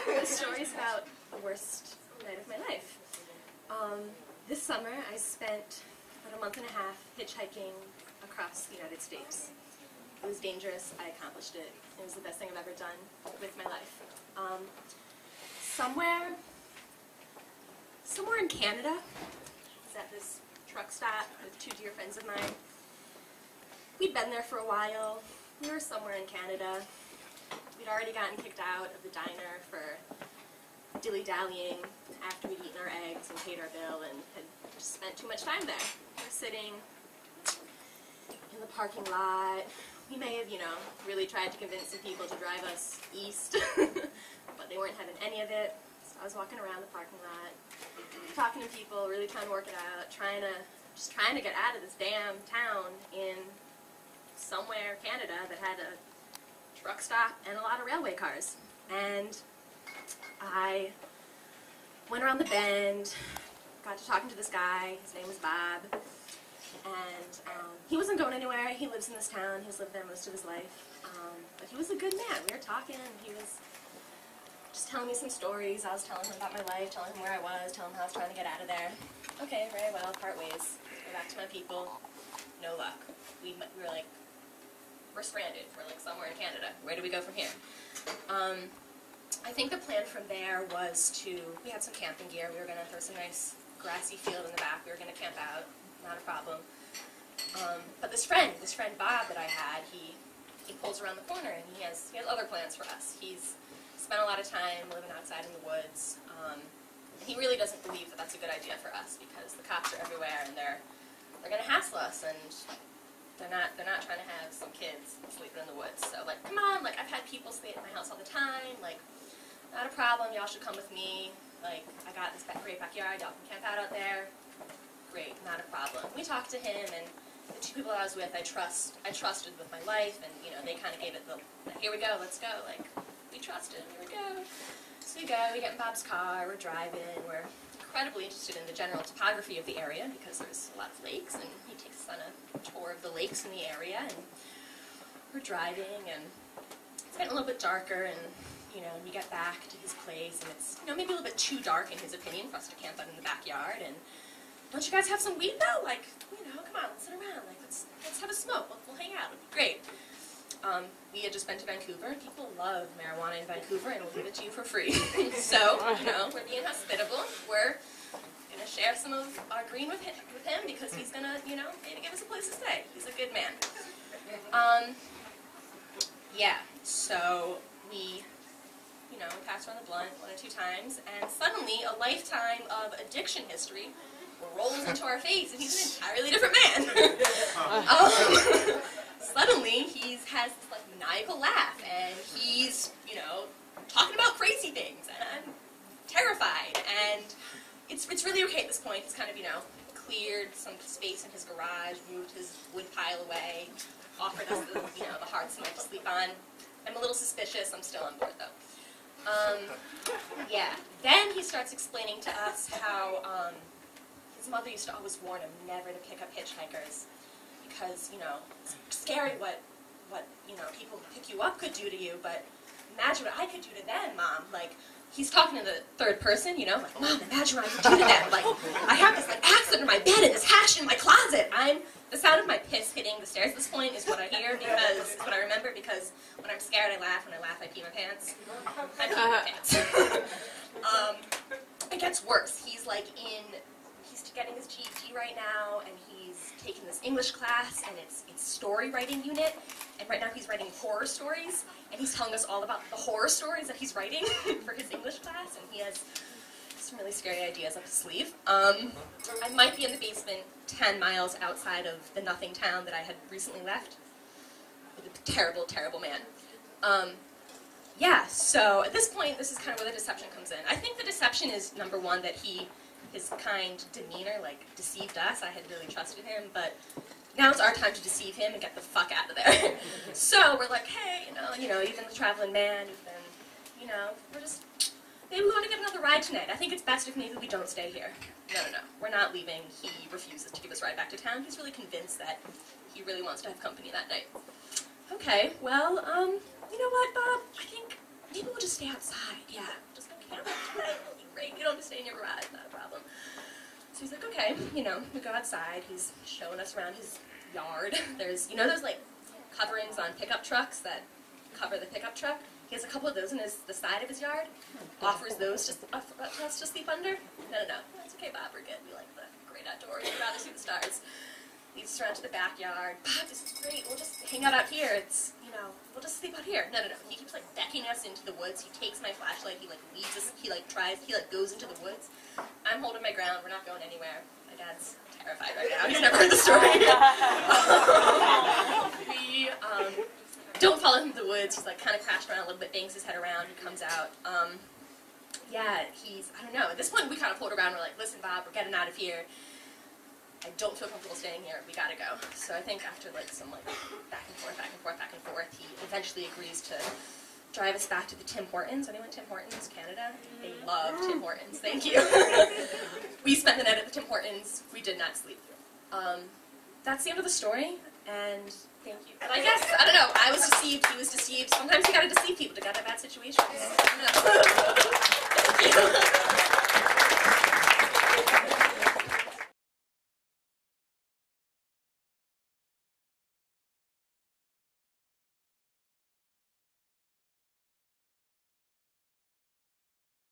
This story's about the worst night of my life. This summer, I spent about a month and a half hitchhiking across the United States. It was dangerous. I accomplished it. It was the best thing I've ever done with my life. Somewhere in Canada, I was at this truck stop with two dear friends of mine. We'd been there for a while. We were somewhere in Canada. We'd already gotten kicked out of the diner for dilly-dallying after we'd eaten our eggs and paid our bill and had just spent too much time there. We're sitting in the parking lot. We may have, really tried to convince some people to drive us east, but they weren't having any of it. So I was walking around the parking lot, talking to people, really trying to work it out, just trying to get out of this damn town in somewhere, Canada, that had a truck stop and a lot of railway cars. And I went around the bend, got to talking to this guy. His name was Bob. And he wasn't going anywhere. He lives in this town. He's lived there most of his life. But he was a good man. We were talking, and he was just telling me some stories. I was telling him about my life, telling him where I was, telling him how I was trying to get out of there. Okay, very well, part ways. Go back to my people. No luck. We were like, we're stranded. We're like somewhere in Canada. Where do we go from here? I think the plan from there was we had some camping gear. We were going to throw some nice grassy field in the back. We were going to camp out. Not a problem. But this friend Bob that I had, he pulls around the corner and he has other plans for us. He's spent a lot of time living outside in the woods. And he really doesn't believe that that's a good idea for us because the cops are everywhere and they're going to hassle us and they're not trying to have some kids sleeping in the woods. So like, come on, like I've had people stay at my house all the time. Like, not a problem. Y'all should come with me. Like, I got this great backyard. Y'all can camp out there. Great, not a problem. We talked to him, and the two people I was with, I trusted with my life, and they kind of gave it the here we go, let's go. Like, we trusted. Here we go. So we go. We get in Bob's car. We're driving. We're incredibly interested in the general topography of the area because there's a lot of lakes, and he takes us on a tour of the lakes in the area, and we're driving, and it's getting a little bit darker, and we get back to his place, and it's maybe a little bit too dark in his opinion for us to camp out in the backyard, and don't you guys have some weed though? Like, come on, let's sit around, like let's have a smoke, we'll hang out, it'll be great. We had just been to Vancouver. People love marijuana in Vancouver, and we'll give it to you for free. So, we're being hospitable. We're going to share some of our green with him because he's going to, maybe give us a place to stay. He's a good man. Yeah, so we, passed around the blunt 1 or 2 times, and suddenly a lifetime of addiction history rolls into our face, and he's an entirely different man. Suddenly, he has this like maniacal laugh, and he's, talking about crazy things, and I'm terrified, and it's really okay at this point. He's kind of, cleared some space in his garage, moved his wood pile away, offered us the, the hard cement to sleep on. I'm a little suspicious. I'm still on board, though. Yeah. Then he starts explaining to us how his mother used to always warn him never to pick up hitchhikers because, it's scary what people who pick you up could do to you, but imagine what I could do to them, Mom. Like, he's talking to the third person, like, Mom, imagine what I could do to them. Like, I have this, axe under my bed and this hash in my closet. The sound of my piss hitting the stairs at this point is what I hear because, it's what I remember because when I'm scared, I laugh. When I laugh, I pee my pants. I pee my pants. It gets worse. He's getting his GED right now, and he's taking this English class, and it's story writing unit, and right now he's writing horror stories, and he's telling us all about the horror stories that he's writing for his English class, and he has some really scary ideas up his sleeve. I might be in the basement 10 miles outside of the nothing town that I had recently left with a terrible, terrible man. Yeah, so at this point, this is kind of where the deception comes in. I think the deception is, number one, that his kind demeanor, deceived us. I had really trusted him, but now it's our time to deceive him and get the fuck out of there. So we're like, hey, you've been the traveling man, you've been, maybe we want to get another ride tonight. I think it's best if maybe we don't stay here. No, we're not leaving. He refuses to give us a ride back to town. He's really convinced that he really wants to have company that night. Okay, well, you know what, Bob? I think maybe we'll just stay outside. Yeah, just go camp. Great, you don't have to stay in your garage, not a problem. So he's like, okay, you know, we go outside. He's showing us around his yard. There's, you know, those like coverings on pickup trucks that cover the pickup truck. He has a couple of those in the side of his yard. Offers those to us to sleep under. No, that's okay, Bob. We're good. We like the great outdoors. We'd rather see the stars. Leads us around to the backyard. Bob, this is great. We'll just hang out here. It's, you know, we'll just sleep out here. No. He keeps like beckoning us into the woods. He takes my flashlight. He like leads us. He like goes into the woods. I'm holding my ground. We're not going anywhere. My dad's terrified right now. He's never heard the story. We don't follow him to the woods. He's like kind of crashed around a little bit, bangs his head around, and comes out. Yeah, I don't know. At this point, we kind of pulled around. We're like, listen, Bob, we're getting out of here. I don't feel comfortable staying here. We gotta go. So I think after like some like back and forth, he eventually agrees to drive us back to the Tim Hortons. Anyone Tim Hortons, Canada? They love Tim Hortons. Thank you. We spent the night at the Tim Hortons. We did not sleep. That's the end of the story, and thank you. But I guess, I don't know, I was deceived, he was deceived. Sometimes you gotta deceive people to get out of bad situations. Thank you.